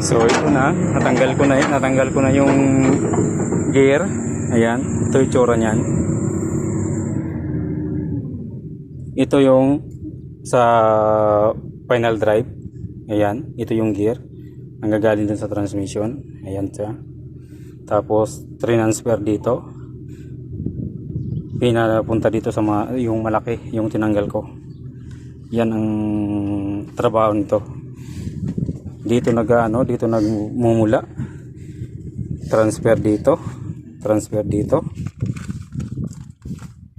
So ito na, natanggal ko na yung gear. Ayan, ito yung tsura niyan. Ito yung sa final drive. Ayan, ito yung gear. Nanggagaling dun sa transmission. Ayan siya. Tapos transfer dito. Pinapunta dito sa yung malaki, yung tinanggal ko. Yan ang trabaho nito. Dito dito nagmumula. Transfer dito.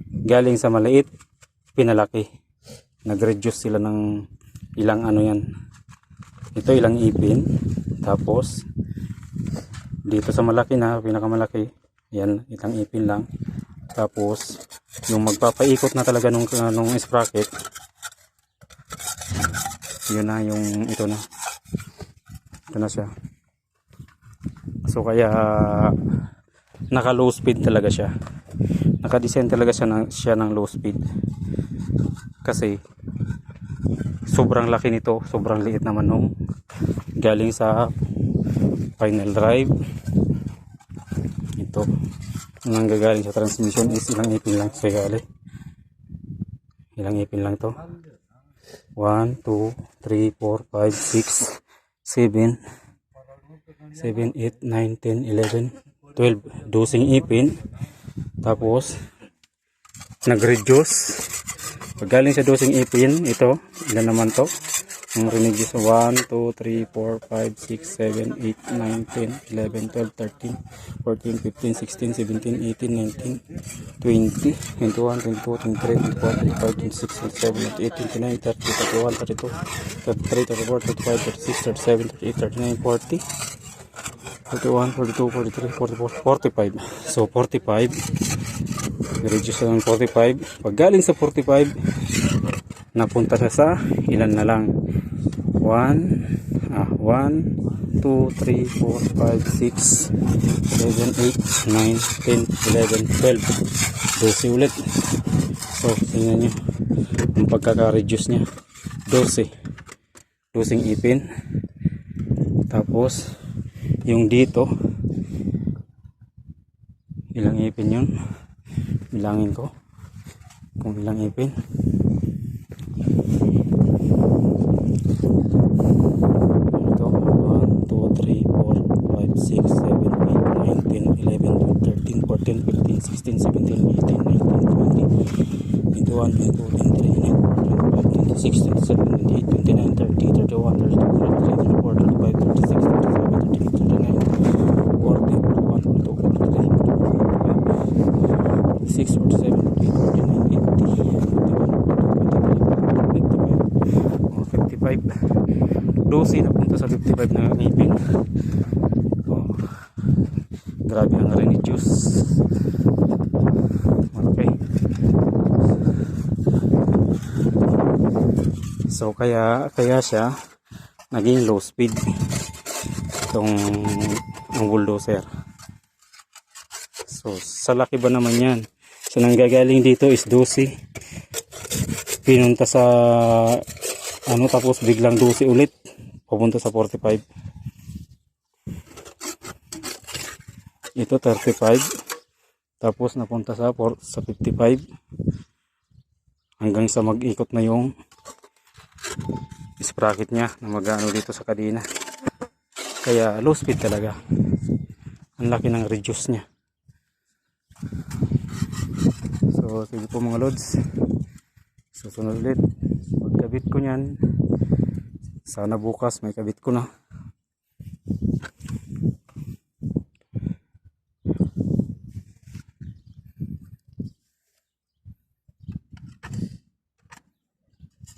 Galing sa maliit, pinalaki. Nag-reduce sila ng ilang yan. Ito ilang ipin. Tapos dito sa malaki na, pinakamalaki, yan, ilang ipin lang. Tapos yung magpapaikot na talaga nung sprocket, yun na yung ito na siya. So kaya naka low speed talaga siya. Naka-design talaga siya ng low speed. Kasi sobrang laki nito, sobrang liit naman nung galing sa final drive. Ito ang gagaling sa transmission is ilang ipin lang. So ilang ipin lang to. 1, 2, 3, 4, 5, 6, 7, 8, 9, 10, 11, 12. Dosing ipin. Tapos nag-reduce. Pag galing sa dosing ipin, ito, ilan naman to? Ang reduce 1, 2, 3, 4, 5, 6, 7, 8, 9, 10, 11, 12, 13, 14, 15, 16, 17, 18, 19, 20, 21, 22, 23, 24, 25, 26, 27, 28, 29, 30, 31, 32, 33, 34, 35, 36, 37, 38, 39, 40, 41, 42, 43, 44, 45. So 45. I-reduce ng 45. Pag galing sa 45, napunta siya sa ilan na lang. 1, 2, 3, 4, 5, 6, 7, 8, 9, 10, 11, 12. 12 ulit. So, tingnan nyo ang pagkaka-reduce niya. 12. 12 ipin. Tapos, yung dito, ilang ipin yun? Bilangin ko kung ilang ipin. Ito, 1, 2, 3, 4, 5, 6, 7, 8, 9, 10, 11, 12, 13, 14, 15, 16, 17, 18, 19, 20, 21, 22, 23, 24, 25, 26, 27, 28, 29, 30, 31, 32, 33, 34, 35, 36, 37, 38, 39, 40, 41, 42, 43, 6, 47, 48, 49, 50, 55. 12 na punta sa 55 na ipin. Grabe ang reduce. Okay. So kaya siya naging low speed itong bulldozer. So sa laki ba naman yan? So nanggagaling dito is 12. Pinunta sa tapos biglang 12 ulit. Pupunta sa 45. Ito 35. Tapos napunta sa 55. Hanggang sa mag-ikot na yung sprocket niya na mag-ano dito sa kadena. Kaya low speed talaga. Ang laki ng reduce niya. So sige po mga lods, susunod ulit pagkabit ko nyan. Sana bukas may kabit ko na.